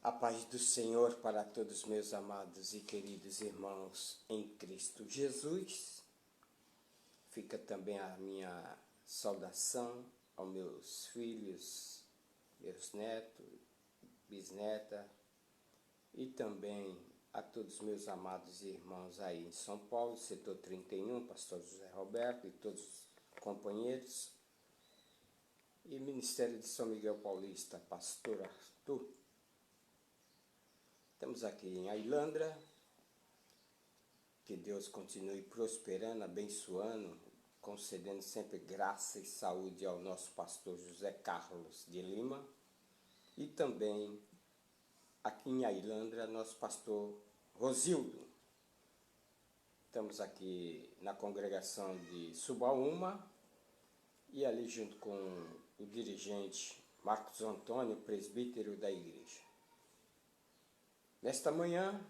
A paz do Senhor para todos meus amados e queridos irmãos em Cristo Jesus. Fica também a minha saudação aos meus filhos, meus netos, bisneta e também a todos meus amados irmãos aí em São Paulo, setor 31, pastor José Roberto e todos os companheiros. E Ministério de São Miguel Paulista, pastor Arthur. Estamos aqui em Ailandra, que Deus continue prosperando, abençoando, concedendo sempre graça e saúde ao nosso pastor José Carlos de Lima. E também aqui em Ailandra, nosso pastor Rosildo. Estamos aqui na congregação de Subaúma e ali junto com o dirigente Marcos Antônio, presbítero da igreja. Nesta manhã,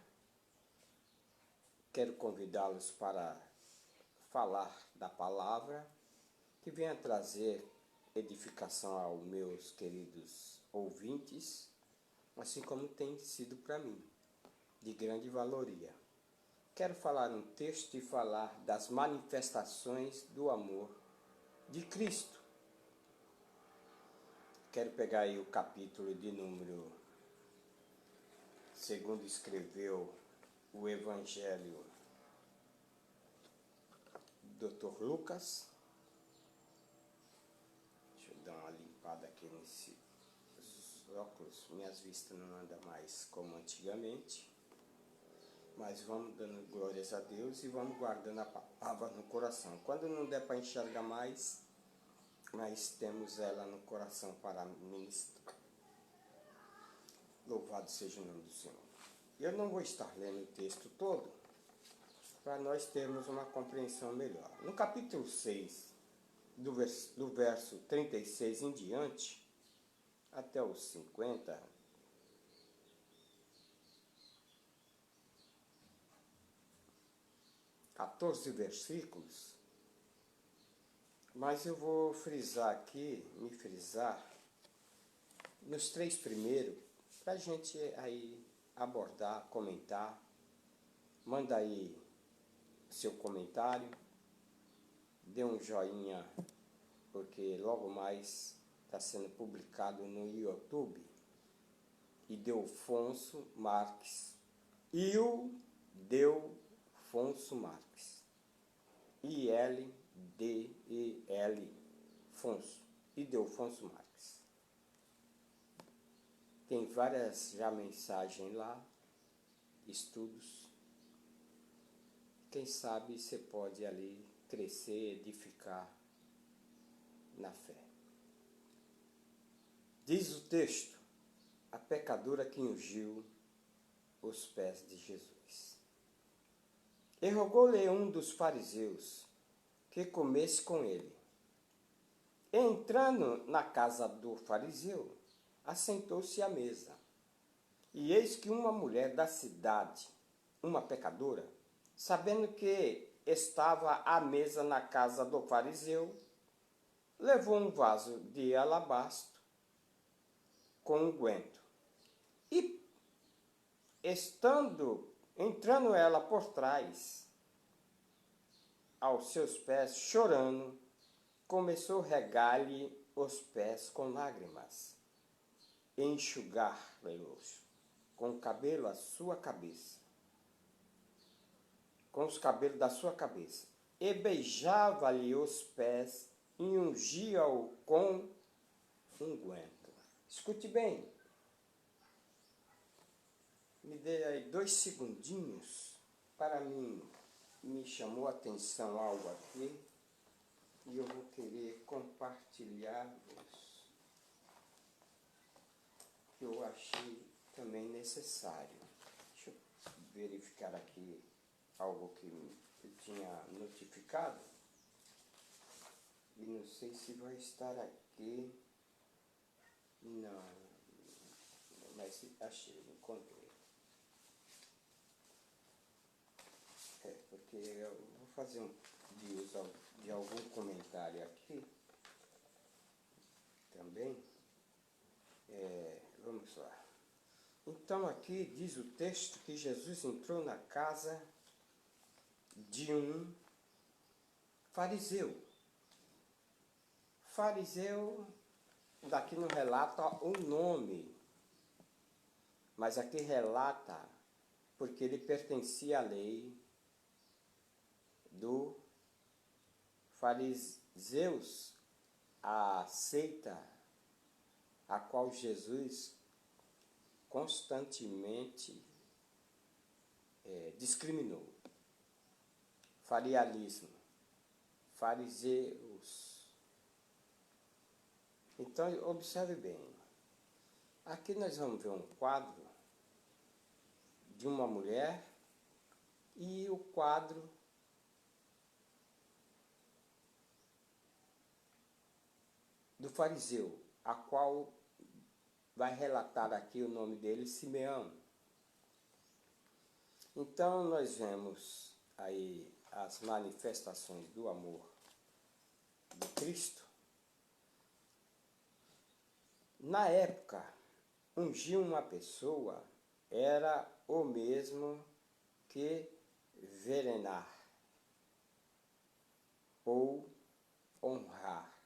quero convidá-los para falar da palavra que venha trazer edificação aos meus queridos ouvintes, assim como tem sido para mim, de grande valoria. Quero falar um texto e falar das manifestações do amor de Cristo. Quero pegar aí o capítulo de número, segundo escreveu o Evangelho do Dr. Lucas. Deixa eu dar uma limpada aqui nesses óculos. Minhas vistas não andam mais como antigamente. Mas vamos dando glórias a Deus e vamos guardando a palavra no coração. Quando não der para enxergar mais, nós temos ela no coração para ministrar. Louvado seja o nome do Senhor. Eu não vou estar lendo o texto todo, para nós termos uma compreensão melhor. No capítulo 6, do verso 36 em diante, até os 50, (14 versículos), mas eu vou frisar aqui, nos 3 primeiros, para a gente aí abordar, comentar. Manda aí seu comentário, dê um joinha, porque logo mais está sendo publicado no YouTube. Ildefonso Marques. Ildefonso Marques. I-L-D-E-L Fonso. Ildefonso Marques. Tem várias já mensagens lá, estudos. Quem sabe você pode ali crescer, edificar na fé. Diz o texto: a pecadora que ungiu os pés de Jesus. E rogou-lhe um dos fariseus que comesse com ele. Entrando na casa do fariseu, assentou-se à mesa. E eis que uma mulher da cidade, uma pecadora, sabendo que estava à mesa na casa do fariseu, levou um vaso de alabastro com unguento. E, entrando ela por trás, aos seus pés, chorando, começou a regar-lhe os pés com lágrimas, e enxugar-los com o cabelo a sua cabeça, com os cabelos da sua cabeça, e beijava-lhe os pés e ungia-o com unguento. Escute bem. Me dê aí 2 segundinhos para mim. Me chamou a atenção algo aqui e eu vou querer compartilhar que eu achei também necessário. Deixa eu verificar aqui algo que eu tinha notificado e não sei se vai estar aqui. Não, mas achei, encontrei. Porque eu vou fazer de uso de algum comentário aqui também. Vamos lá. Então aqui diz o texto que Jesus entrou na casa de um fariseu. Fariseu, daqui não relata o nome, mas aqui relata porque ele pertencia à lei do fariseus, a seita a qual Jesus constantemente discriminou. Farialismo, fariseus. Então, observe bem. Aqui nós vamos ver um quadro de uma mulher e o quadro do fariseu, a qual vai relatar aqui o nome dele, Simeão. Então nós vemos aí as manifestações do amor de Cristo. Na época, ungir uma pessoa era o mesmo que venerar ou honrar.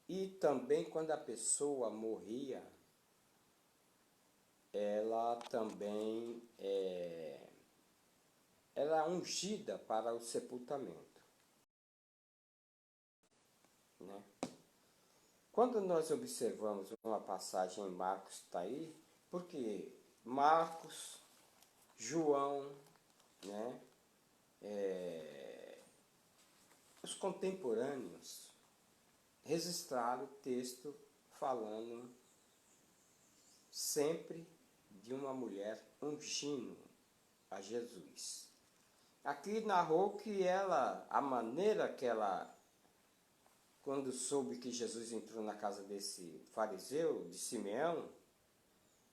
E também quando a pessoa morria, ela também era ungida para o sepultamento, né? Quando nós observamos uma passagem em Marcos, está aí, porque Marcos, João, né, os contemporâneos registraram o texto falando sempre de uma mulher ungindo a Jesus. Aqui narrou que ela, a maneira que ela, quando soube que Jesus entrou na casa desse fariseu, de Simeão,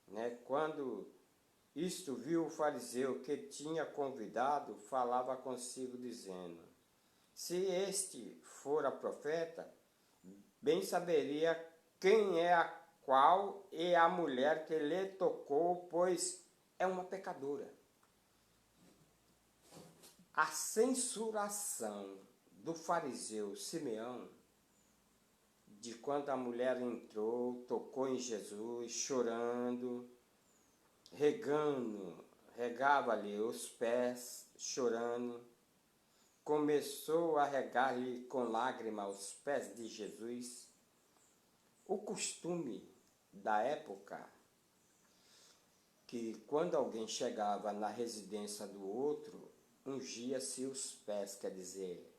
né, quando isto viu o fariseu que tinha convidado, falava consigo dizendo: se este fora profeta, bem saberia quem é a qual é a mulher que lhe tocou, pois é uma pecadora. A censuração do fariseu Simeão, de quando a mulher entrou, tocou em Jesus, chorando, regava ali os pés, chorando, começou a regar-lhe com lágrimas os pés de Jesus. O costume da época, que quando alguém chegava na residência do outro, ungia-se os pés, quer dizer,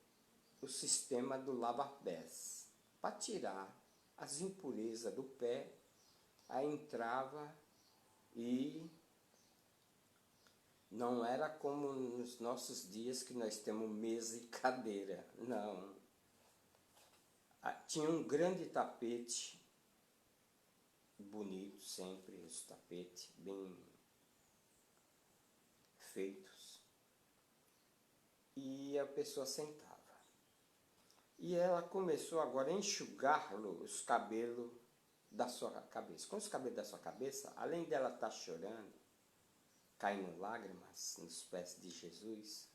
o sistema do lava-pés, para tirar as impurezas do pé. Aí entrava e não era como nos nossos dias que nós temos mesa e cadeira, não. Tinha um grande tapete, bonito sempre, os tapetes bem feitos, e a pessoa sentava. E ela começou agora a enxugar os cabelos da sua cabeça. Com os cabelos da sua cabeça, além dela estar chorando, caindo lágrimas nos pés de Jesus,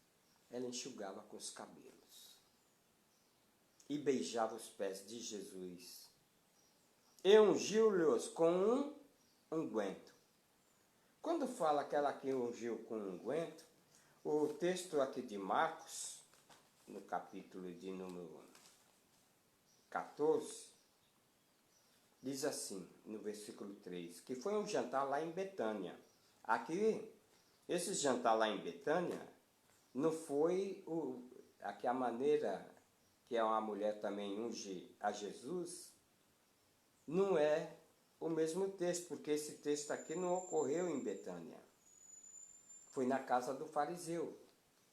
ela enxugava com os cabelos e beijava os pés de Jesus e ungiu-lhes com um unguento. Quando fala que ela que ungiu com um unguento, o texto aqui de Marcos, no capítulo de número 14, diz assim, no versículo 3, que foi um jantar lá em Betânia. Aqui, esse jantar lá em Betânia, não foi aqui a maneira que uma mulher também unge a Jesus, não é o mesmo texto, porque esse texto aqui não ocorreu em Betânia. Foi na casa do fariseu.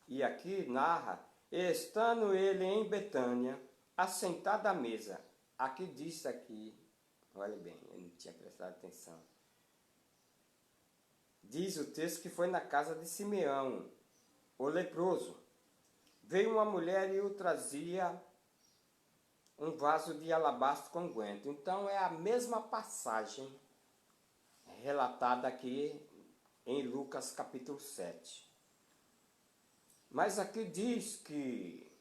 E aqui narra, estando ele em Betânia, assentado à mesa. Aqui diz aqui, olha bem, eu não tinha prestado atenção. Diz o texto que foi na casa de Simeão, o leproso. Veio uma mulher e o trazia um vaso de alabastro com unguento. Então é a mesma passagem relatada aqui em Lucas capítulo 7. Mas aqui diz que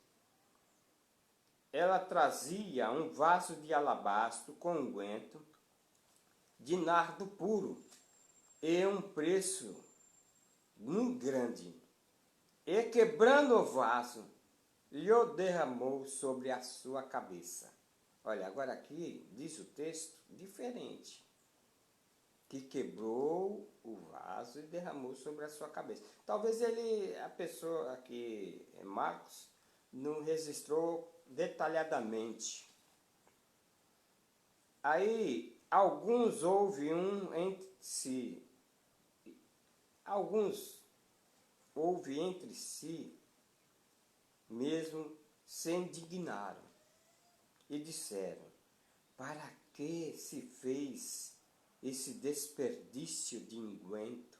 ela trazia um vaso de alabastro com unguento de nardo puro e um preço muito grande. E quebrando o vaso, lhe o derramou sobre a sua cabeça. Olha, agora aqui diz o texto diferente. Que quebrou o vaso e derramou sobre a sua cabeça. Talvez a pessoa aqui, Marcos, não registrou detalhadamente. Aí, alguns houve um entre si. Alguns houve entre si, mesmo se indignaram e disseram: para que se fez esse desperdício de unguento?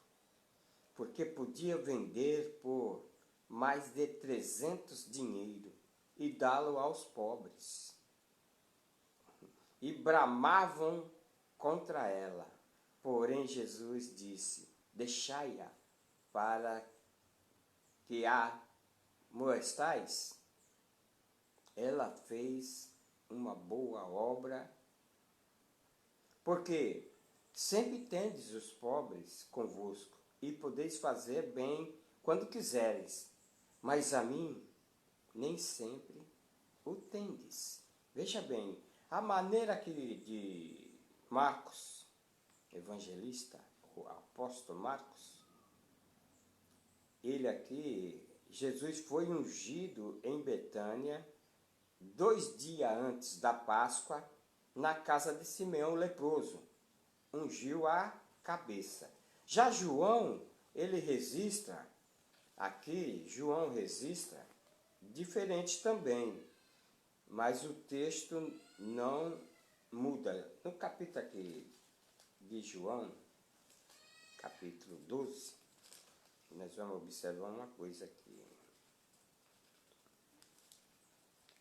Porque podia vender por mais de 300 dinheiro e dá-lo aos pobres. E bramavam contra ela. Porém Jesus disse: deixai-a, para que a molestais. Ela fez uma boa obra, porque sempre tendes os pobres convosco, e podeis fazer bem quando quiseres, mas a mim nem sempre o tendes. Veja bem, a maneira que de Marcos, evangelista, o apóstolo Marcos, ele aqui, Jesus foi ungido em Betânia, 2 dias antes da Páscoa, na casa de Simeão leproso. Ungiu a cabeça. Já João, ele registra, aqui João registra, diferente também, mas o texto não muda. No capítulo aqui de João, capítulo 12, nós vamos observar uma coisa aqui.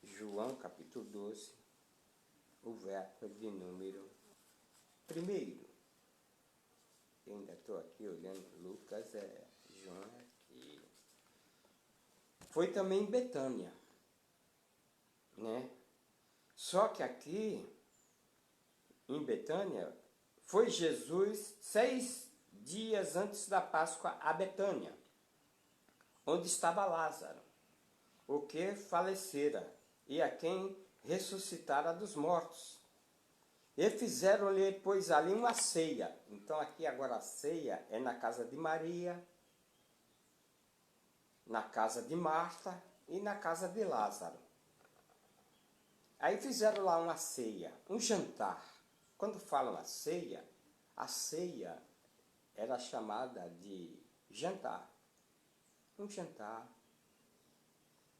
João, capítulo 12, o verso de número 1. Eu ainda estou aqui olhando Lucas, João aqui. Foi também em Betânia, né? Só que aqui, em Betânia, foi Jesus 6 dias antes da Páscoa a Betânia, onde estava Lázaro, o que falecera, e a quem ressuscitara dos mortos. E fizeram-lhe, pois, ali uma ceia. Então aqui agora a ceia é na casa de Maria, na casa de Marta e na casa de Lázaro. Aí fizeram lá uma ceia, um jantar. Quando falam a ceia era chamada de jantar. Um jantar.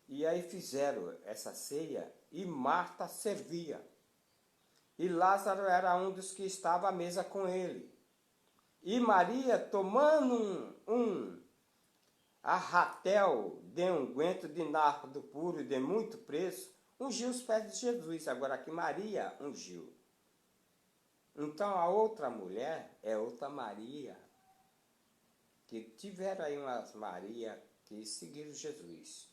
E aí fizeram essa ceia e Marta servia. E Lázaro era um dos que estava à mesa com ele. E Maria, tomando um arratel de unguento de nardo puro de muito preço, ungiu os pés de Jesus. Agora aqui Maria ungiu. Então a outra mulher é outra Maria, que tiveram aí umas Maria que seguiram Jesus.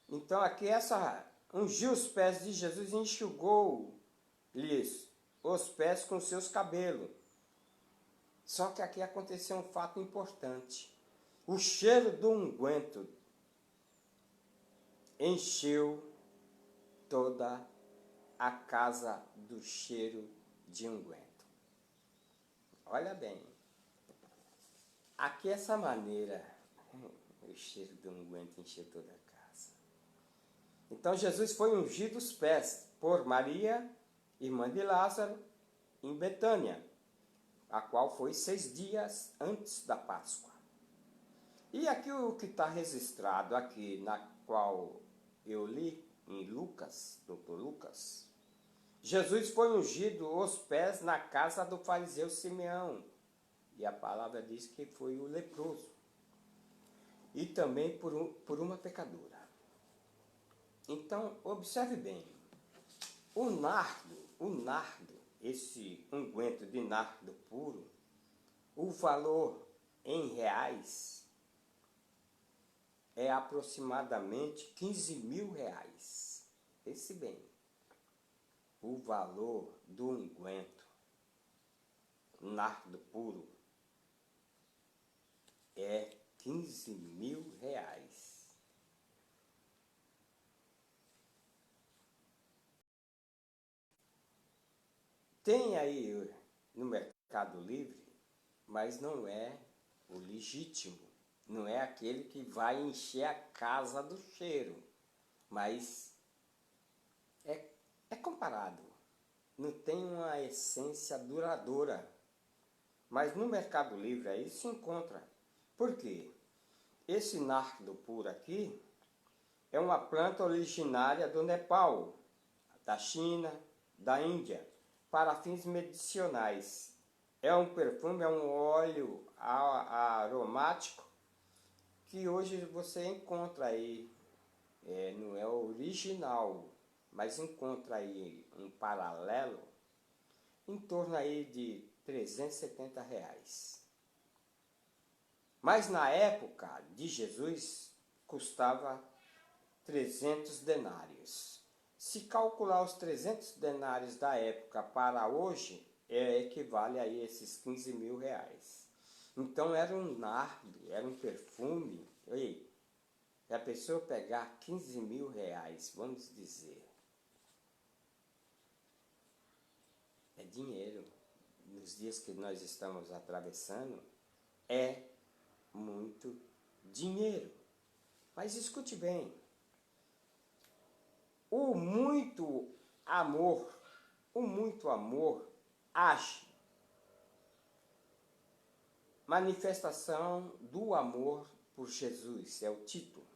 Então aqui essa ungiu os pés de Jesus e enxugou-lhes os pés com seus cabelos. Só que aqui aconteceu um fato importante. O cheiro do unguento encheu toda a casa do cheiro de unguento. Olha bem, aqui essa maneira, o cheiro do unguento encheu toda a casa. Então Jesus foi ungido os pés por Maria, irmã de Lázaro, em Betânia, a qual foi 6 dias antes da Páscoa. E aqui o que está registrado aqui, na qual eu li em Lucas, doutor Lucas, Jesus foi ungido os pés na casa do fariseu Simeão. E a palavra diz que foi o leproso. E também por uma pecadora. Então, observe bem. O nardo, esse unguento de nardo puro, O valor em reais é aproximadamente 15 mil reais. Pense bem, o valor do unguento nardo puro é 15 mil reais. Tem aí no Mercado Livre, mas não é o legítimo. Não é aquele que vai encher a casa do cheiro. Mas é comparado. Não tem uma essência duradoura. Mas no Mercado Livre aí se encontra. Por quê? Esse nardo puro aqui é uma planta originária do Nepal, da China, da Índia, para fins medicinais. É um perfume, é um óleo aromático que hoje você encontra aí, não é original, mas encontra aí um paralelo em torno aí de 370 reais. Mas na época de Jesus custava 300 denários. Se calcular os 300 denários da época para hoje, equivale a esses 15 mil reais. Então era um nardo, era um perfume. Ei, se a pessoa pegar 15 mil reais, vamos dizer, é dinheiro. Nos dias que nós estamos atravessando, é muito dinheiro. Mas escute bem, o muito amor age. Manifestação do amor por Jesus, é o título.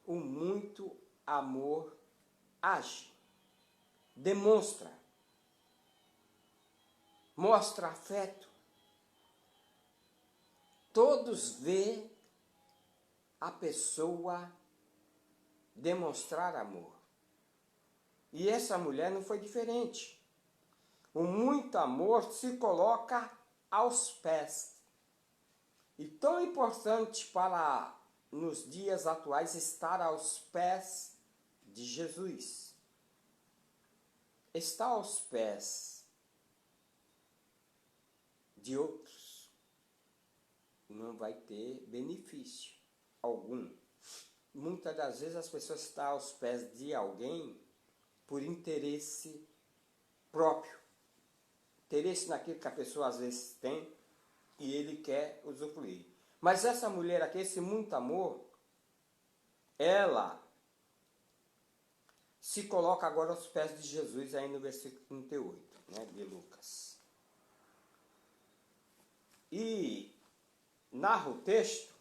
O muito amor age, demonstra, mostra afeto. Todos vê a pessoa demonstrar amor. E essa mulher não foi diferente. O muito amor se coloca aos pés. E tão importante para nos dias atuais estar aos pés de Jesus. Estar aos pés de outros não vai ter benefício algum. Muitas das vezes as pessoas estão aos pés de alguém por interesse próprio. Interesse naquilo que a pessoa às vezes tem e ele quer usufruir. Mas essa mulher aqui, esse muito amor, ela se coloca agora aos pés de Jesus, aí no versículo 38, né, de Lucas. E narra o texto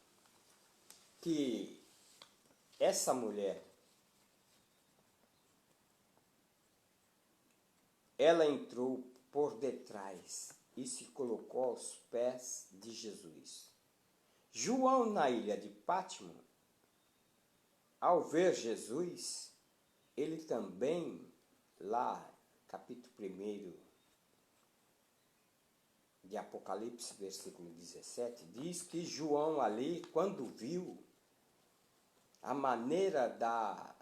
que essa mulher, ela entrou por detrás e se colocou aos pés de Jesus. João, na ilha de Pátimo, ao ver Jesus, ele também, lá, capítulo 1 de Apocalipse, versículo 17, diz que João ali, quando viu a maneira da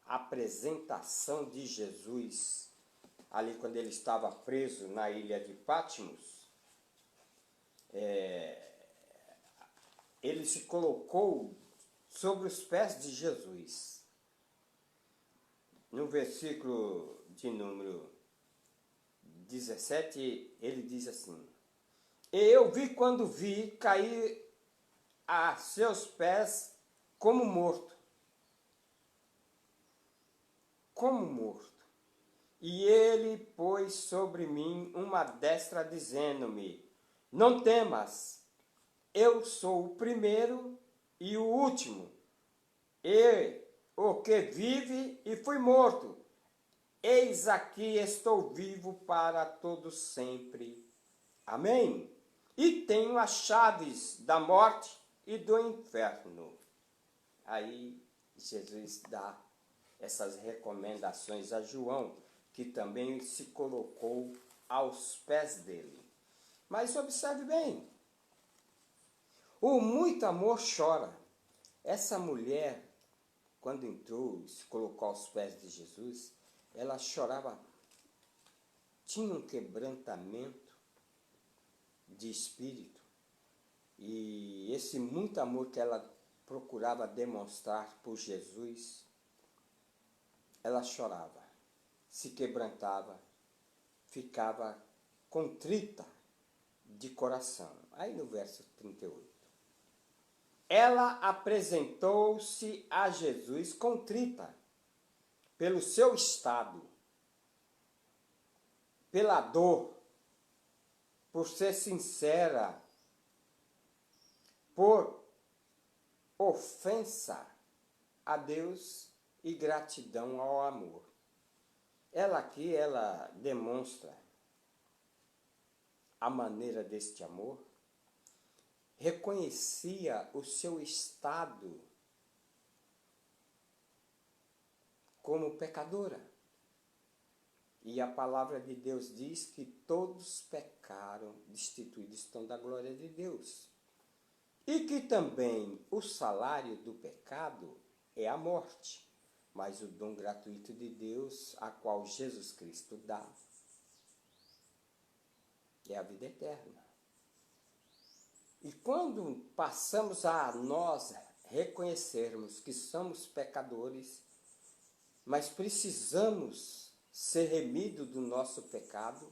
apresentação de Jesus, ali quando ele estava preso na ilha de Patmos, ele se colocou sobre os pés de Jesus. No versículo de número 17, ele diz assim: "E eu vi, quando vi, cair a seus pés como morto. Como morto. E ele pôs sobre mim uma destra, dizendo-me: não temas, eu sou o primeiro e o último, e o que vive e fui morto. Eis aqui estou vivo para todo sempre. Amém? E tenho as chaves da morte e do inferno." Aí Jesus dá essas recomendações a João, que também se colocou aos pés dele. Mas observe bem, o muito amor chora. Essa mulher, quando entrou e se colocou aos pés de Jesus, ela chorava, tinha um quebrantamento de espírito. E esse muito amor que ela procurava demonstrar por Jesus, ela chorava, se quebrantava, ficava contrita de coração. Aí no verso 38. Ela apresentou-se a Jesus contrita pelo seu estado, pela dor, por ser sincera, por ofensa a Deus e gratidão ao amor. Ela aqui, ela demonstra a maneira deste amor, reconhecia o seu estado como pecadora. E a palavra de Deus diz que todos pecaram, destituídos estão da glória de Deus. E que também o salário do pecado é a morte, mas o dom gratuito de Deus, a qual Jesus Cristo dá, é a vida eterna. E quando passamos a nós reconhecermos que somos pecadores, mas precisamos ser remidos do nosso pecado,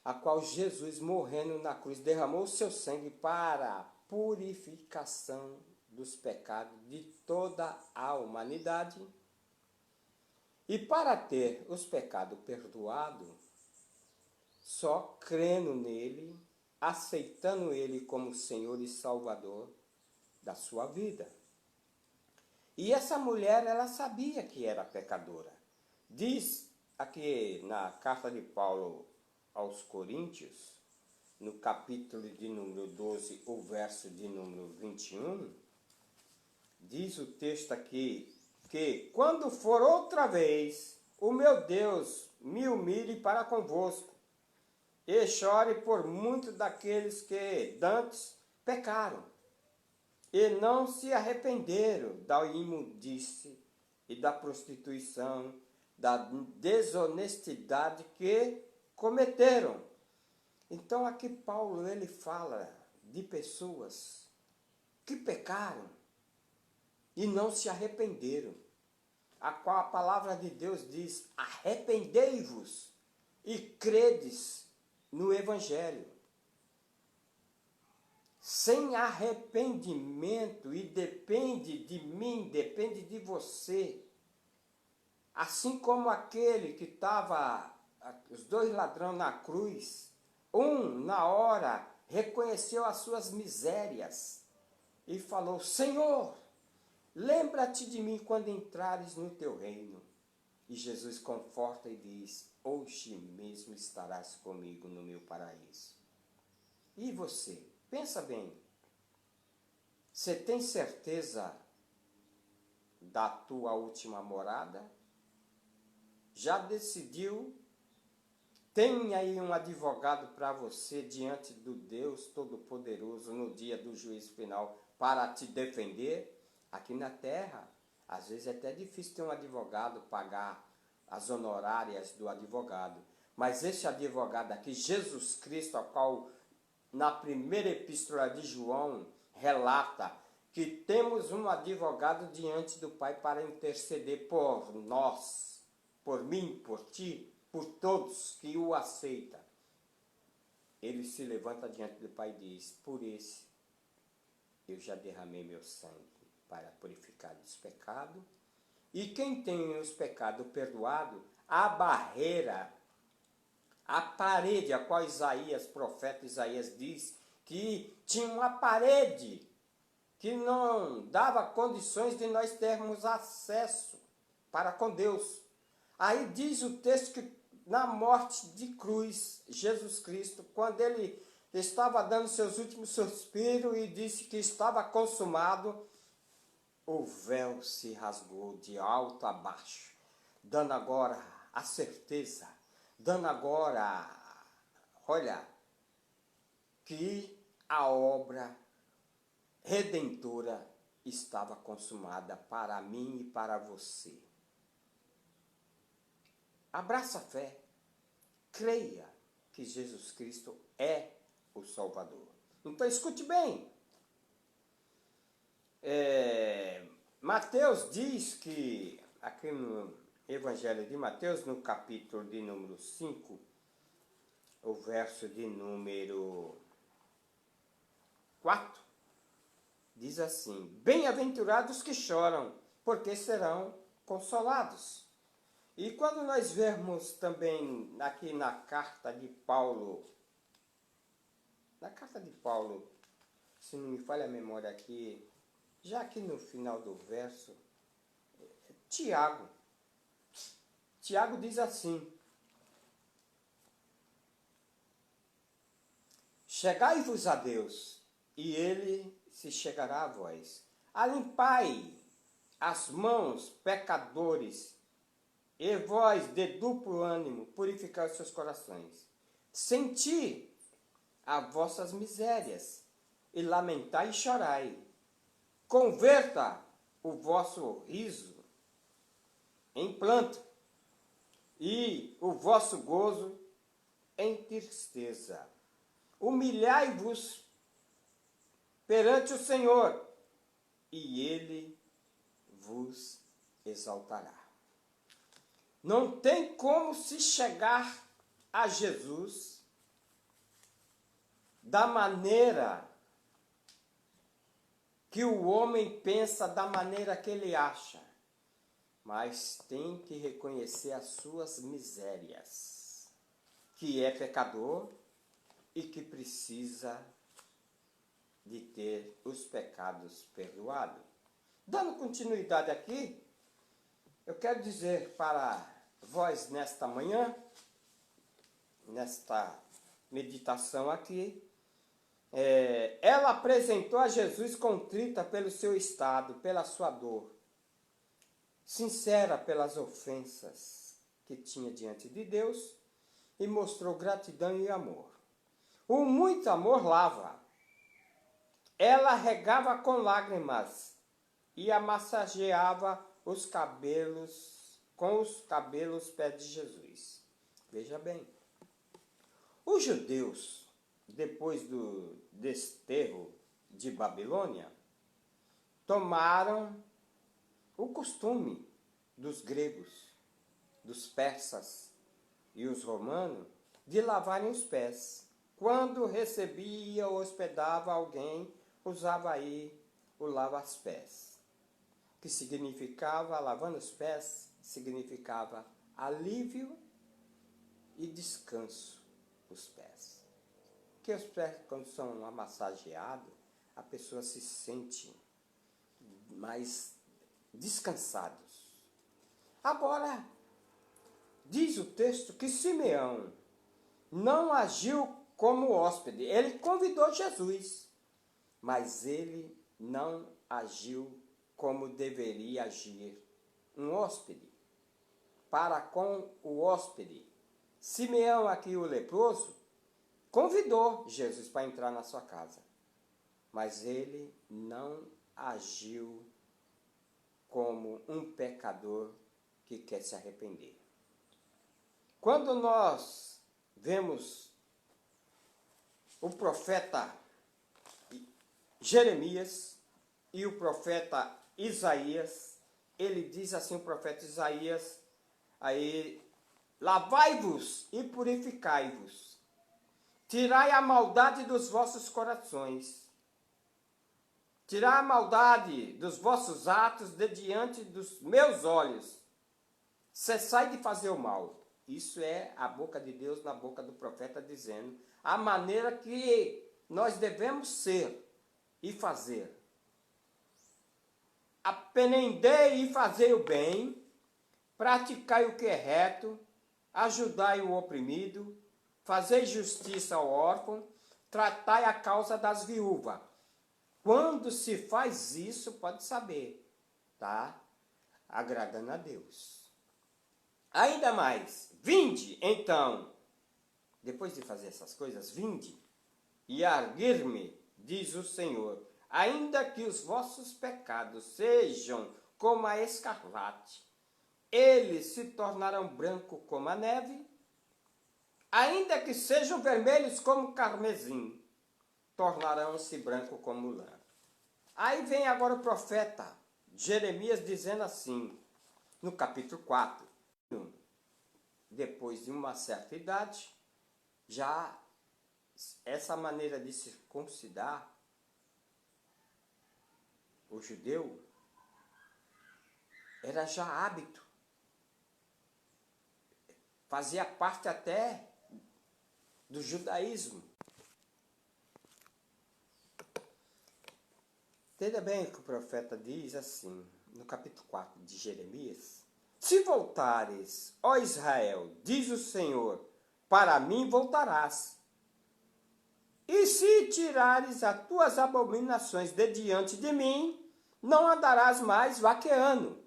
a qual Jesus, morrendo na cruz, derramou o seu sangue para a purificação dos pecados de toda a humanidade. E para ter os pecados perdoados, só crendo nele, aceitando ele como Senhor e Salvador da sua vida. E essa mulher, ela sabia que era pecadora. Diz aqui na carta de Paulo aos Coríntios, no capítulo de número 12, o verso de número 21, diz o texto aqui, que quando for outra vez, o meu Deus me humilhe para convosco, e chore por muitos daqueles que dantes pecaram, e não se arrependeram da imundície e da prostituição, da desonestidade que cometeram. Então aqui Paulo, ele fala de pessoas que pecaram e não se arrependeram, a qual a palavra de Deus diz: arrependei-vos e credes no Evangelho. Sem arrependimento, e depende de mim, depende de você, assim como aquele que estava, os dois ladrões na cruz, um na hora reconheceu as suas misérias e falou: Senhor, lembra-te de mim quando entrares no teu reino. E Jesus conforta e diz: hoje mesmo estarás comigo no meu paraíso. E você? Pensa bem. Você tem certeza da tua última morada? Já decidiu? Tem aí um advogado para você diante do Deus Todo-Poderoso no dia do juízo final para te defender? Aqui na terra, às vezes é até difícil ter um advogado, pagar as honorárias do advogado. Mas esse advogado aqui, Jesus Cristo, a qual na primeira epístola de João relata que temos um advogado diante do Pai para interceder por nós, por mim, por ti, por todos que o aceitam. Ele se levanta diante do Pai e diz: por esse eu já derramei meu sangue para purificar os pecados. E quem tem os pecados perdoados, a barreira, a parede, a qual Isaías, profeta Isaías, diz que tinha uma parede que não dava condições de nós termos acesso para com Deus. Aí diz o texto que na morte de cruz, Jesus Cristo, quando ele estava dando seus últimos suspiros e disse que estava consumado, o véu se rasgou de alto a baixo, dando agora a certeza, dando agora, olha, que a obra redentora estava consumada para mim e para você. Abraça a fé, creia que Jesus Cristo é o Salvador. Então escute bem. Mateus diz que, aqui no Evangelho de Mateus, no capítulo de número 5, o verso de número 4, diz assim: bem-aventurados que choram, porque serão consolados. E quando nós vermos também aqui na carta de Paulo, se não me falha a memória aqui, já aqui no final do verso, Tiago diz assim: chegai-vos a Deus, e ele se chegará a vós. Alimpai as mãos, pecadores, e vós, de duplo ânimo, purificai os seus corações. Senti as vossas misérias, e lamentai e chorai. Converta o vosso riso em pranto, e o vosso gozo em tristeza. Humilhai-vos perante o Senhor, e Ele vos exaltará. Não tem como se chegar a Jesus da maneira que o homem pensa, da maneira que ele acha, mas tem que reconhecer as suas misérias, que é pecador e que precisa de ter os pecados perdoados. Dando continuidade aqui, eu quero dizer para vós nesta manhã, nesta meditação aqui, ela apresentou a Jesus contrita pelo seu estado, pela sua dor, sincera pelas ofensas que tinha diante de Deus, e mostrou gratidão e amor. O muito amor lava. Ela regava com lágrimas e amassageava os cabelos, com os cabelos pés de Jesus. Veja bem, os judeus, depois do desterro de Babilônia, tomaram o costume dos gregos, dos persas e os romanos de lavarem os pés. Quando recebia ou hospedava alguém, usava aí o lava-pés, que significava, lavando os pés, significava alívio e descanso os pés. Porque os pés, quando são amassageados, a pessoa se sente mais descansados. Agora, diz o texto que Simeão não agiu como hóspede. Ele convidou Jesus, mas ele não agiu como deveria agir um hóspede para com o hóspede. Simeão, aqui o leproso, convidou Jesus para entrar na sua casa, mas ele não agiu como um pecador que quer se arrepender. Quando nós vemos o profeta Jeremias e o profeta Isaías, ele diz assim, o profeta Isaías, aí, lavai-vos e purificai-vos, tirai a maldade dos vossos corações, tirai a maldade dos vossos atos de diante dos meus olhos, cessai de fazer o mal. Isso é a boca de Deus na boca do profeta dizendo a maneira que nós devemos ser e fazer. Apreendei e fazei o bem, praticai o que é reto, ajudai o oprimido, fazei justiça ao órfão, tratai a causa das viúvas. Quando se faz isso, pode saber, tá? Agradando a Deus. Ainda mais, vinde, então, depois de fazer essas coisas, vinde, e erguer-me, diz o Senhor, ainda que os vossos pecados sejam como a escarlate, eles se tornarão branco como a neve, ainda que sejam vermelhos como carmesim, tornarão-se branco como lã. Aí vem agora o profeta Jeremias dizendo assim, no capítulo 4, depois de uma certa idade, já essa maneira de circuncidar o judeu era já hábito. Fazia parte até do judaísmo. Entenda bem o que o profeta diz assim, no capítulo 4 de Jeremias. Se voltares, ó Israel, diz o Senhor, para mim voltarás. E se tirares as tuas abominações de diante de mim, não andarás mais vaqueando.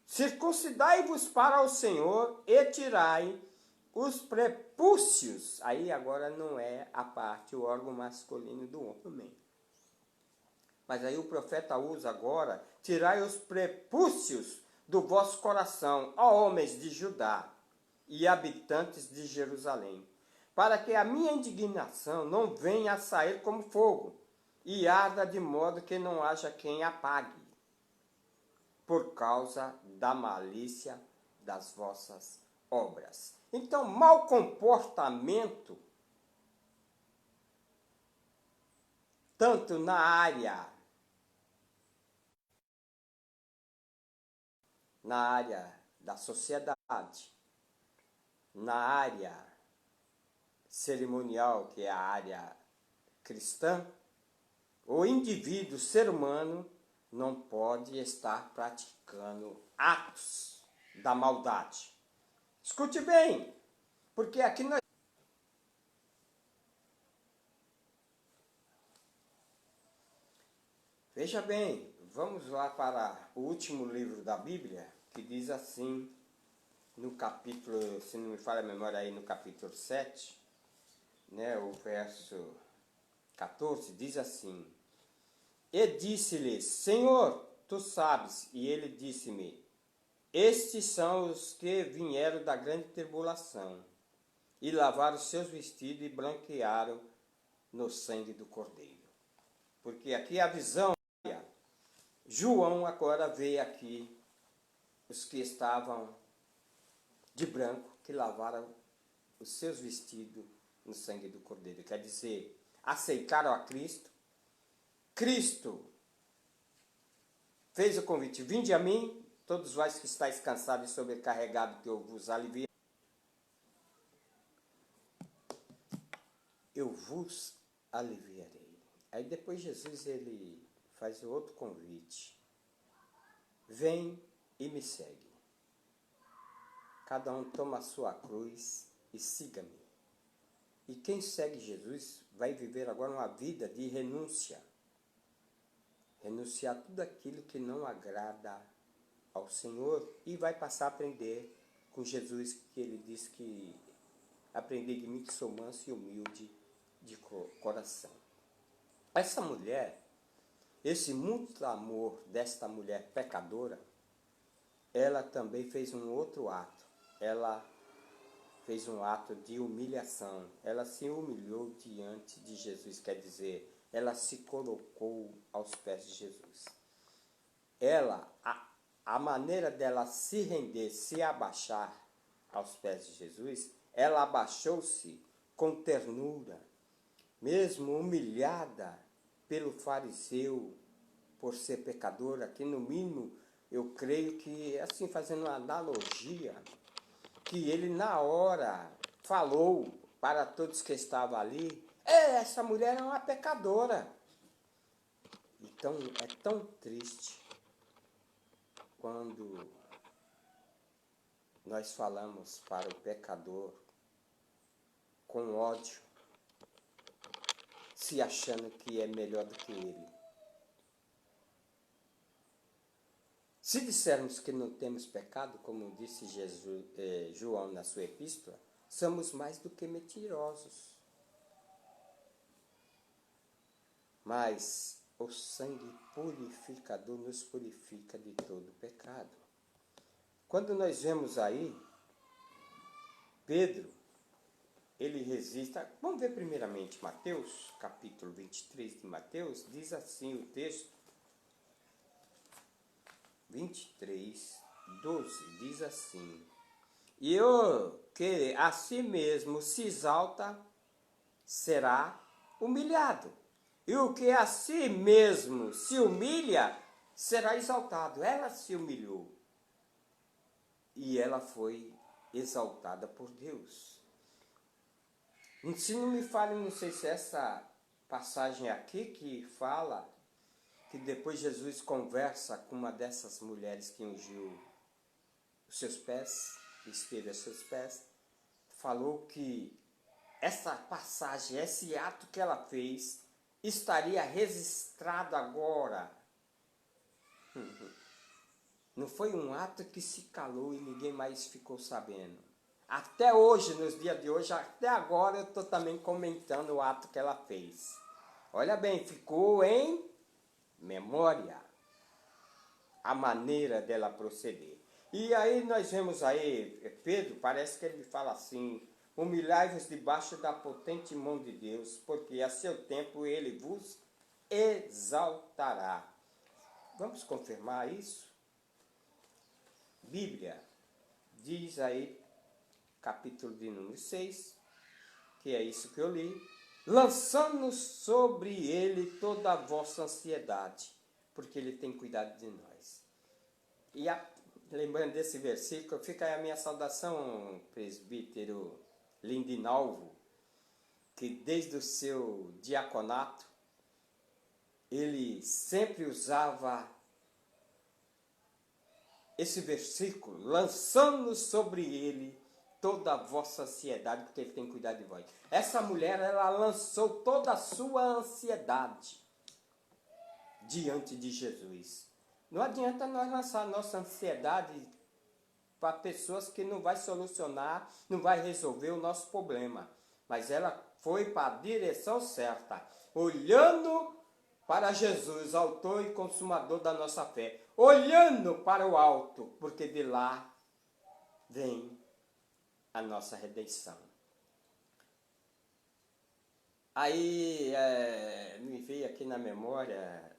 Circuncidai-vos para o Senhor e tirai os prepúcios. Aí agora não é a parte, o órgão masculino do homem. Mas aí o profeta usa agora, tirai os prepúcios do vosso coração, ó homens de Judá e habitantes de Jerusalém, para que a minha indignação não venha a sair como fogo, e arda de modo que não haja quem apague, por causa da malícia das vossas obras. Então, mau comportamento, tanto na área da sociedade, na área cerimonial, que é a área cristã, o indivíduo, o ser humano, não pode estar praticando atos da maldade. Escute bem, porque aqui nós... Veja bem, vamos lá para o último livro da Bíblia, que diz assim, no capítulo, se não me falha a memória aí, no capítulo 7, né, o verso 14, diz assim, e disse-lhe, Senhor, tu sabes, e ele disse-me, estes são os que vieram da grande tribulação, e lavaram seus vestidos e branquearam no sangue do Cordeiro. Porque aqui a visão, João agora vê aqui os que estavam de branco, que lavaram os seus vestidos no sangue do Cordeiro. Quer dizer, aceitaram a Cristo. Cristo fez o convite, vinde a mim, todos vós que estáis cansados e sobrecarregados, que eu vos aliviarei. Eu vos aliviarei. Aí depois Jesus ele faz outro convite. Vem e me segue. Cada um toma a sua cruz e siga-me. E quem segue Jesus vai viver agora uma vida de renúncia. Renunciar tudo aquilo que não agrada ao Senhor e vai passar a aprender com Jesus, que ele diz que aprendi de mim que sou manso e humilde de coração. Essa mulher, esse muito amor desta mulher pecadora, ela também fez um outro ato. Ela fez um ato de humilhação. Ela se humilhou diante de Jesus, quer dizer, ela se colocou aos pés de Jesus. Ela, a maneira dela se render, se abaixar aos pés de Jesus, ela abaixou-se com ternura, mesmo humilhada pelo fariseu, por ser pecadora, que no mínimo eu creio que, assim fazendo uma analogia, que ele na hora falou para todos que estavam ali, essa mulher é uma pecadora. Então é tão triste quando nós falamos para o pecador com ódio, se achando que é melhor do que ele. Se dissermos que não temos pecado, como disse João na sua epístola, somos mais do que mentirosos. mas o sangue purificador nos purifica de todo pecado. Quando nós vemos aí, Pedro, ele resiste. Vamos ver primeiramente Mateus, capítulo 23 de Mateus, diz assim o texto, 23, 12, diz assim: e o que a si mesmo se exalta será humilhado, e o que a si mesmo se humilha será exaltado. Ela se humilhou e ela foi exaltada por Deus. Se não me falem, não sei se essa passagem aqui que fala que depois Jesus conversa com uma dessas mulheres que ungiu os seus pés, esteve a seus pés, falou que essa passagem, esse ato que ela fez, estaria registrado agora. Não foi um ato que se calou e ninguém mais ficou sabendo. Até hoje, nos dias de hoje, até agora eu estou também comentando o ato que ela fez. Olha bem, ficou em memória a maneira dela proceder. E aí nós vemos aí, Pedro, parece que ele fala assim: humilhai-vos debaixo da potente mão de Deus, porque a seu tempo ele vos exaltará. Vamos confirmar isso? Bíblia diz aí, capítulo de número 6, que é isso que eu li: lançando sobre ele toda a vossa ansiedade, porque ele tem cuidado de nós. E lembrando desse versículo, fica aí a minha saudação, presbítero Lindinalvo, que desde o seu diaconato, ele sempre usava esse versículo: lançando sobre ele toda a vossa ansiedade, porque ele tem cuidado de vós. Essa mulher, ela lançou toda a sua ansiedade diante de Jesus. Não adianta nós lançar nossa ansiedade para pessoas que não vai solucionar, não vai resolver o nosso problema. Mas ela foi para a direção certa, olhando para Jesus, autor e consumador da nossa fé, olhando para o alto, porque de lá vem a nossa redenção. Aí me veio aqui na memória,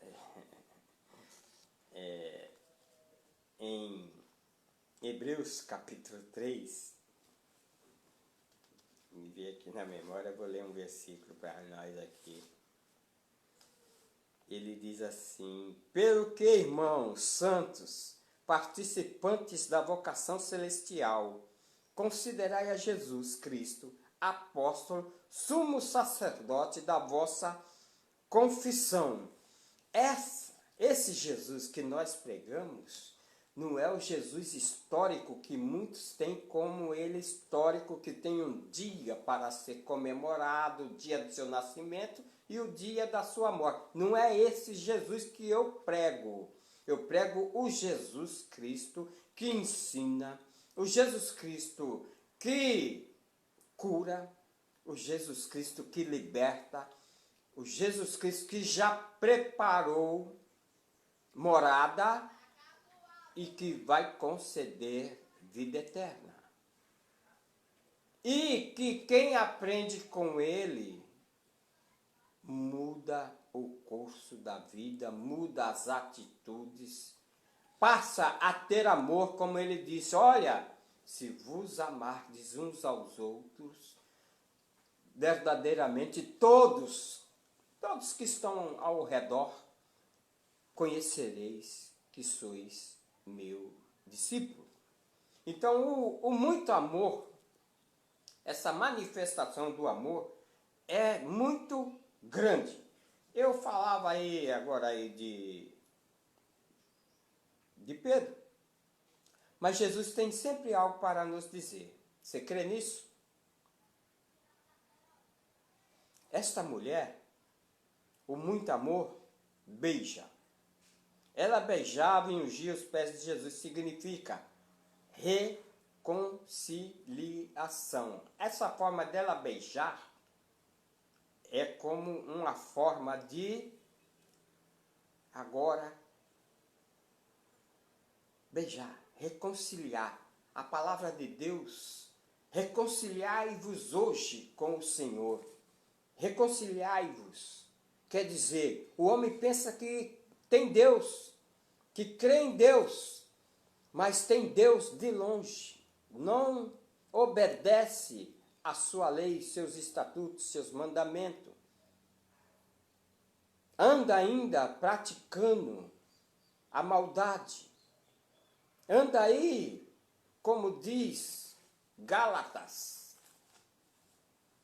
em Hebreus capítulo 3, me veio aqui na memória, vou ler um versículo para nós aqui. Ele diz assim: pelo que, irmãos santos, participantes da vocação celestial, considerai a Jesus Cristo, apóstolo, sumo sacerdote da vossa confissão. Esse Jesus que nós pregamos não é o Jesus histórico que muitos têm como ele histórico, que tem um dia para ser comemorado, o dia do seu nascimento e o dia da sua morte. Não é esse Jesus que eu prego. Eu prego o Jesus Cristo que ensina, o Jesus Cristo que cura, o Jesus Cristo que liberta, o Jesus Cristo que já preparou morada e que vai conceder vida eterna. E que quem aprende com ele muda o curso da vida, muda as atitudes, passa a ter amor, como ele disse: olha, se vos amardes uns aos outros, verdadeiramente todos que estão ao redor, conhecereis que sois meu discípulo. Então o muito amor, essa manifestação do amor é muito grande. Eu falava aí agora aí de Pedro, mas Jesus tem sempre algo para nos dizer. Você crê nisso? Esta mulher, o muito amor, beija. Ela beijava e ungia os pés de Jesus, significa reconciliação. Essa forma dela beijar é como uma forma de agora beijar, reconciliar. A palavra de Deus, reconciliai-vos hoje com o Senhor. Reconciliai-vos. Quer dizer, o homem pensa que tem Deus, que crê em Deus, mas tem Deus de longe. Não obedece a sua lei, seus estatutos, seus mandamentos. Anda ainda praticando a maldade. Anda aí, como diz Gálatas,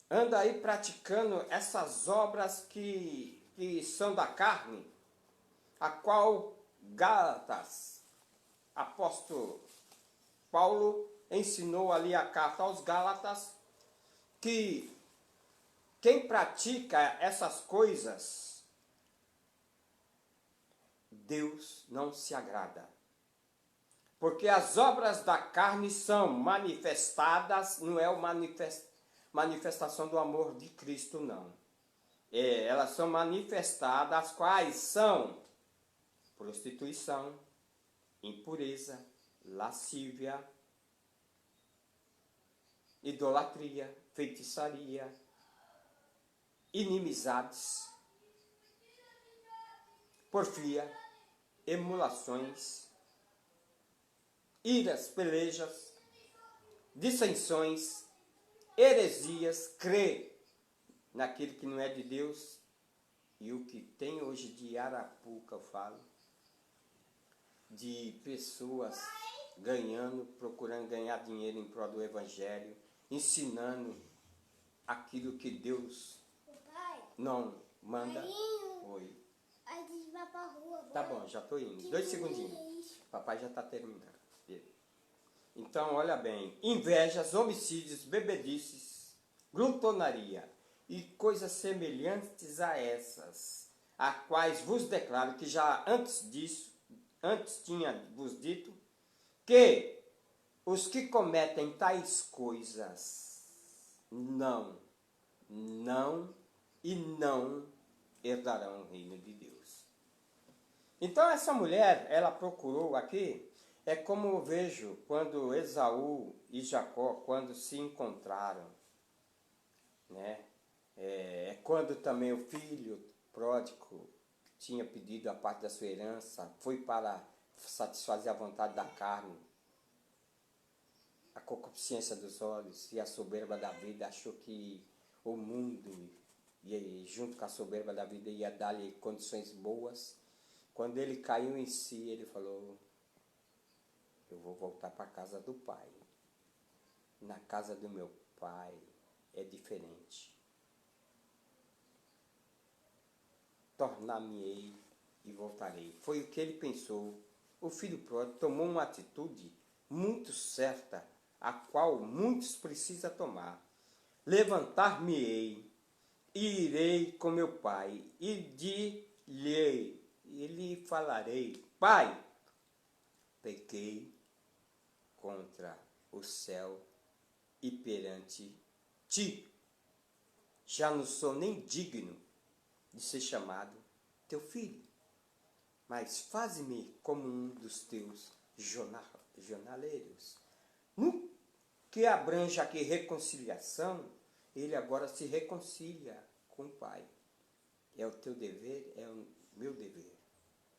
anda aí praticando essas obras que são da carne, a qual Gálatas, apóstolo Paulo ensinou ali a carta aos Gálatas, que quem pratica essas coisas, Deus não se agrada. Porque as obras da carne são manifestadas, não é uma manifestação do amor de Cristo, não. Elas são manifestadas, quais são? Prostituição, impureza, lascívia, idolatria, feitiçaria, inimizades, porfia, emulações, iras, pelejas, dissensões, heresias, crer naquilo que não é de Deus. E o que tem hoje de arapuca, eu falo, de pessoas ganhando, procurando ganhar dinheiro em prol do Evangelho, ensinando aquilo que Deus não manda. Oi. A gente vai pra rua agora. Tá bom, já tô indo. 2 segundinhos. Papai já tá terminando. Então, olha bem. Invejas, homicídios, bebedices, glutonaria e coisas semelhantes a essas, a quais vos declaro que já antes tinha vos dito, que os que cometem tais coisas não herdarão o reino de Deus. Então essa mulher, ela procurou aqui, é como eu vejo quando Esaú e Jacó, quando se encontraram, né? É quando também o filho pródigo tinha pedido a parte da sua herança, foi para satisfazer a vontade da carne, a concupiscência dos olhos e a soberba da vida, achou que o mundo, e junto com a soberba da vida, ia dar-lhe condições boas. Quando ele caiu em si, ele falou: eu vou voltar para a casa do pai. Na casa do meu pai é diferente. Tornar-me-ei e voltarei. Foi o que ele pensou. O filho pródigo tomou uma atitude muito certa, a qual muitos precisam tomar. Levantar-me-ei e irei com meu pai e lhe falarei: Pai, pequei contra o céu e perante ti. Já não sou nem digno de ser chamado teu filho, mas faze-me como um dos teus jornaleiros. No que abrange aqui reconciliação, ele agora se reconcilia com o pai. É o teu dever, é o meu dever.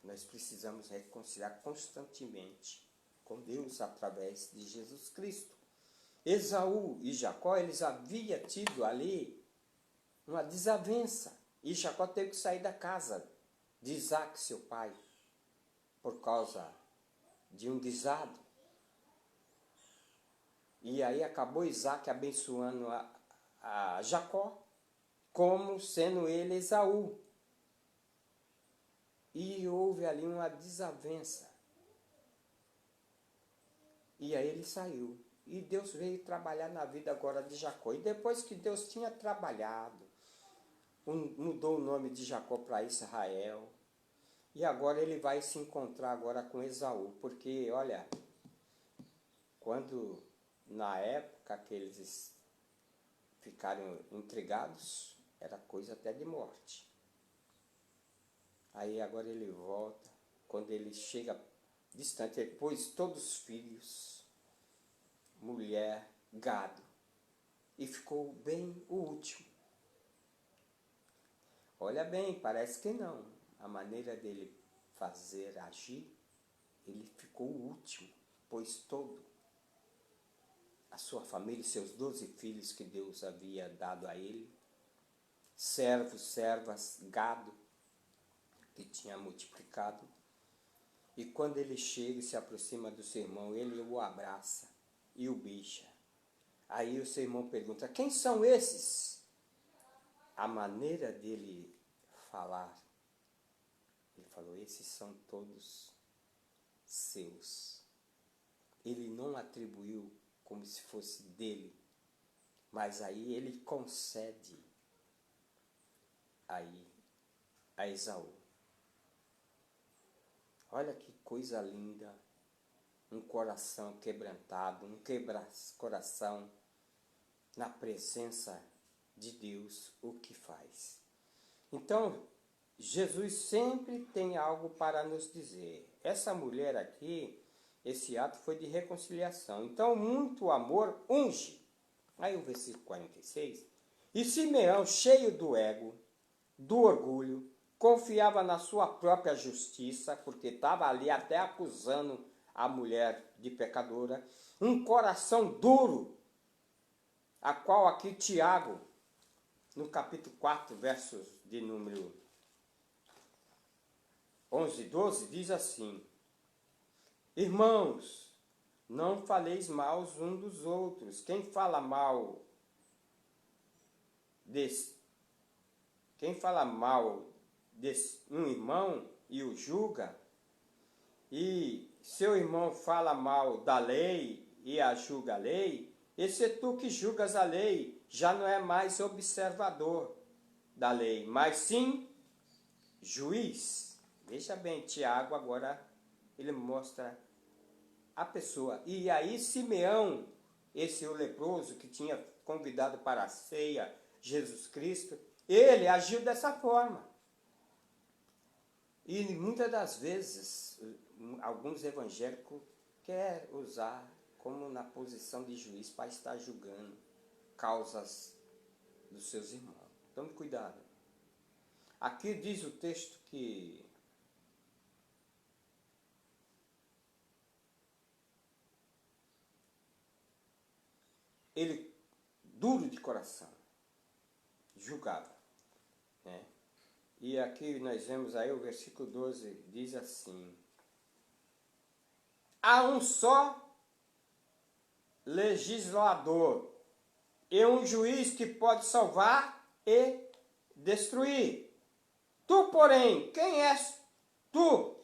Nós precisamos reconciliar constantemente com Deus através de Jesus Cristo. Esaú e Jacó, eles haviam tido ali uma desavença. E Jacó teve que sair da casa de Isaac, seu pai, por causa de um guisado. E aí acabou Isaac abençoando a Jacó, como sendo ele Esaú. E houve ali uma desavença. E aí ele saiu. E Deus veio trabalhar na vida agora de Jacó. E depois que Deus tinha trabalhado, mudou o nome de Jacó para Israel. E agora ele vai se encontrar agora com Esaú. Porque, olha, quando na época que eles ficaram intrigados, era coisa até de morte. Aí agora ele volta. Quando ele chega distante, ele pôs todos os filhos, mulher, gado. E ficou bem o último. Olha bem, parece que não. A maneira dele fazer, agir, ele ficou o último. Pôs todo a sua família, seus 12 filhos que Deus havia dado a ele, servos, servas, gado, que tinha multiplicado. E quando ele chega e se aproxima do seu irmão, ele o abraça e o beija. Aí o seu irmão pergunta: quem são esses? A maneira dele falar, ele falou: esses são todos seus. Ele não atribuiu como se fosse dele, mas aí ele concede aí a Esaú. Olha que coisa linda, um coração quebrantado, coração na presença de Deus, o que faz. Então, Jesus sempre tem algo para nos dizer. Essa mulher aqui, esse ato foi de reconciliação. Então, muito amor unge. Aí o versículo 46. E Simeão, cheio do ego, do orgulho, confiava na sua própria justiça, porque estava ali até acusando a mulher de pecadora, um coração duro, a qual aqui Tiago, no capítulo 4, versos de número 11 e 12, diz assim: irmãos, não faleis mal uns dos outros. Quem fala mal de um irmão e o julga, e seu irmão fala mal da lei e a julga a lei, esse é tu que julgas a lei, já não é mais observador da lei, mas sim juiz. Veja bem, Tiago agora ele mostra a pessoa. E aí Simeão, esse o leproso que tinha convidado para a ceia Jesus Cristo, ele agiu dessa forma. E muitas das vezes, alguns evangélicos querem usar como na posição de juiz para estar julgando causas dos seus irmãos. Tome cuidado. Aqui diz o texto que ele, duro de coração, julgava, né? E aqui nós vemos aí o versículo 12, diz assim: há um só legislador e um juiz que pode salvar e destruir. Tu, porém, quem és tu?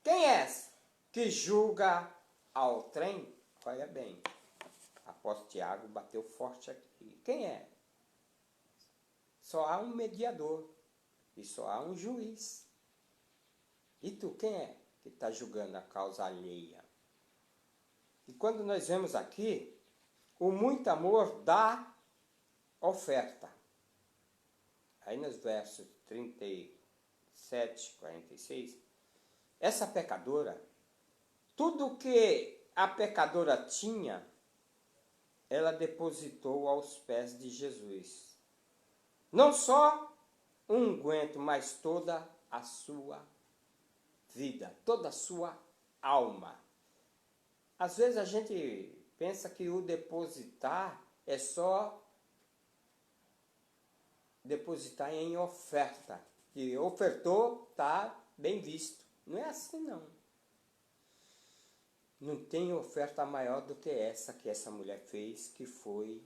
Quem és que julga ao trem? Olha bem, apóstolo Tiago bateu forte aqui. Quem é? Só há um mediador e só há um juiz. E tu, quem é que está julgando a causa alheia? E quando nós vemos aqui, o muito amor dá oferta. Aí nos versos 37, 46, essa pecadora, tudo que a pecadora tinha, ela depositou aos pés de Jesus. Não só um unguento, mas toda a sua vida, toda a sua alma. Às vezes a gente pensa que o depositar é só depositar em oferta. Que ofertou, está bem visto. Não é assim não. Não tem oferta maior do que essa mulher fez, que foi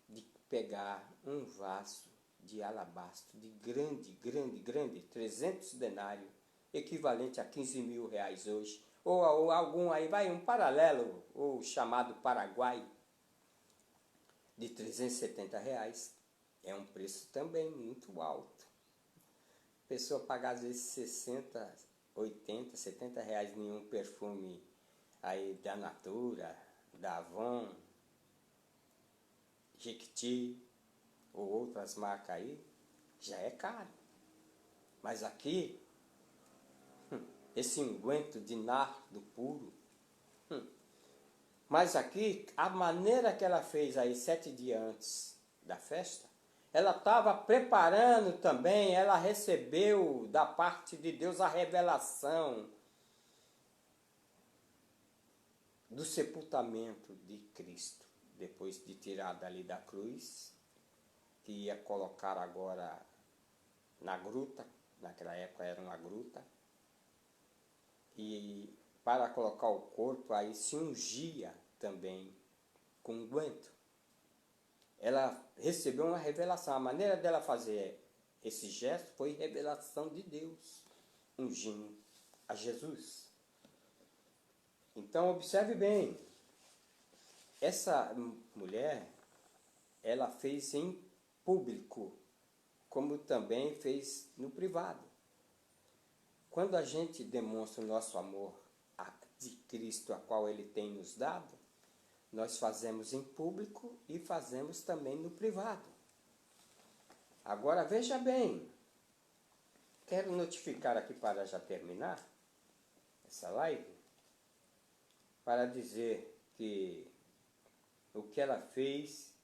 de pegar um vaso de alabastro, de grande, 300 denários, equivalente a 15 mil reais hoje, ou algum aí, vai um paralelo, ou chamado Paraguai, de 370 reais, é um preço também muito alto. A pessoa pagar às vezes 60, 80, 70 reais em um perfume aí da Natura, da Avon, Jequiti, ou outras marcas aí, já é caro. Mas aqui, esse unguento de nardo puro. Mas aqui, a maneira que ela fez aí 7 dias antes da festa, ela estava preparando também, ela recebeu da parte de Deus a revelação do sepultamento de Cristo, depois de tirar dali da cruz, que ia colocar agora na gruta, naquela época era uma gruta, e para colocar o corpo aí se ungia também com unguento. Ela recebeu uma revelação, a maneira dela fazer esse gesto foi revelação de Deus, ungindo a Jesus. Então observe bem, essa mulher, ela fez em público, como também fez no privado. Quando a gente demonstra o nosso amor de Cristo, a qual Ele tem nos dado, nós fazemos em público e fazemos também no privado. Agora veja bem, quero notificar aqui para já terminar essa live, para dizer que o que ela fez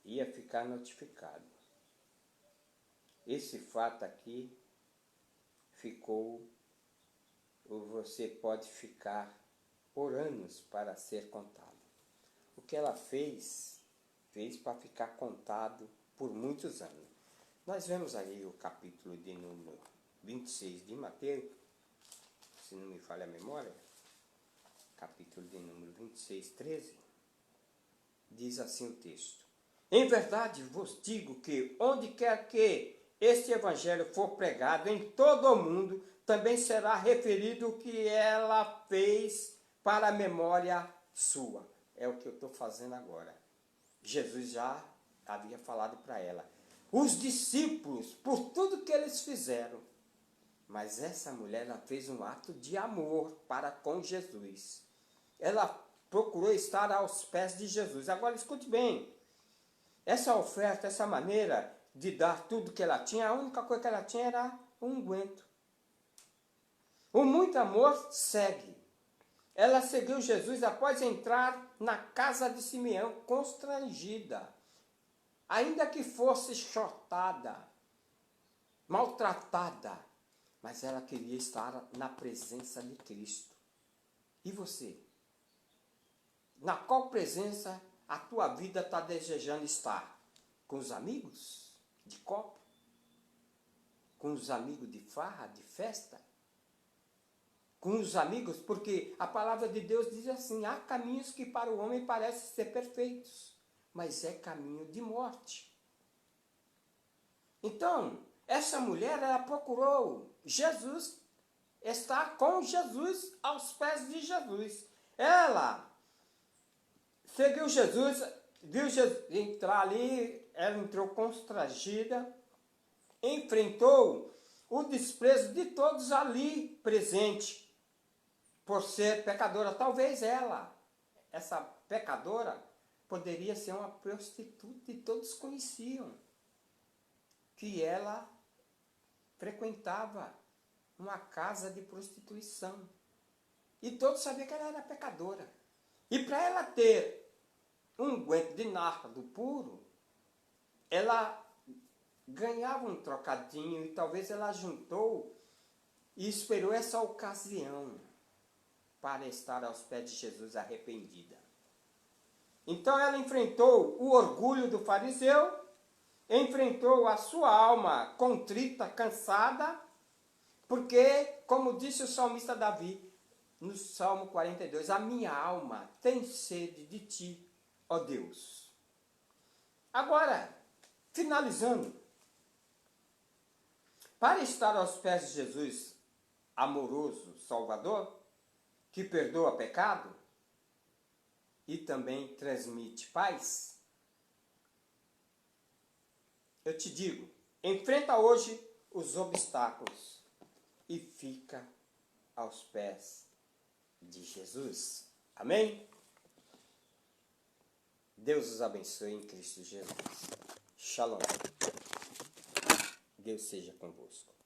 ia ficar notificado. Esse fato aqui ficou, ou você pode ficar por anos para ser contado. O que ela fez para ficar contado por muitos anos. Nós vemos aí o capítulo de número 26 de Mateus, se não me falha a memória, capítulo de número 26, 13, diz assim o texto: em verdade vos digo que onde quer que este evangelho for pregado em todo o mundo, também será referido o que ela fez para a memória sua. É o que eu estou fazendo agora. Jesus já havia falado para ela. Os discípulos, por tudo que eles fizeram, mas essa mulher, ela fez um ato de amor para com Jesus. Ela procurou estar aos pés de Jesus. Agora escute bem, essa oferta, essa maneira de dar tudo que ela tinha, a única coisa que ela tinha era um unguento. O muito amor segue. Ela seguiu Jesus após entrar na casa de Simeão, constrangida, ainda que fosse chotada, maltratada, mas ela queria estar na presença de Cristo. E você? Na qual presença a tua vida está desejando estar? Com os amigos de copo? Com os amigos de farra, de festa? Com os amigos? Porque a palavra de Deus diz assim: há caminhos que para o homem parecem ser perfeitos, mas é caminho de morte. Então, essa mulher, ela procurou Jesus, estar com Jesus, aos pés de Jesus. Ela seguiu Jesus, viu Jesus entrar ali, ela entrou constrangida, enfrentou o desprezo de todos ali presentes, por ser pecadora. Talvez ela, essa pecadora, poderia ser uma prostituta e todos conheciam que ela frequentava uma casa de prostituição. E todos sabiam que ela era pecadora. E para ela ter um unguento de nardo puro, ela ganhava um trocadinho e talvez ela juntou e esperou essa ocasião para estar aos pés de Jesus arrependida. Então ela enfrentou o orgulho do fariseu, enfrentou a sua alma contrita, cansada, porque, como disse o salmista Davi, no Salmo 42, a minha alma tem sede de ti, ó Deus. Agora, finalizando, para estar aos pés de Jesus, amoroso Salvador, que perdoa pecado e também transmite paz, eu te digo, enfrenta hoje os obstáculos e fica aos pés de Jesus. Amém? Deus os abençoe em Cristo Jesus. Shalom. Deus seja convosco.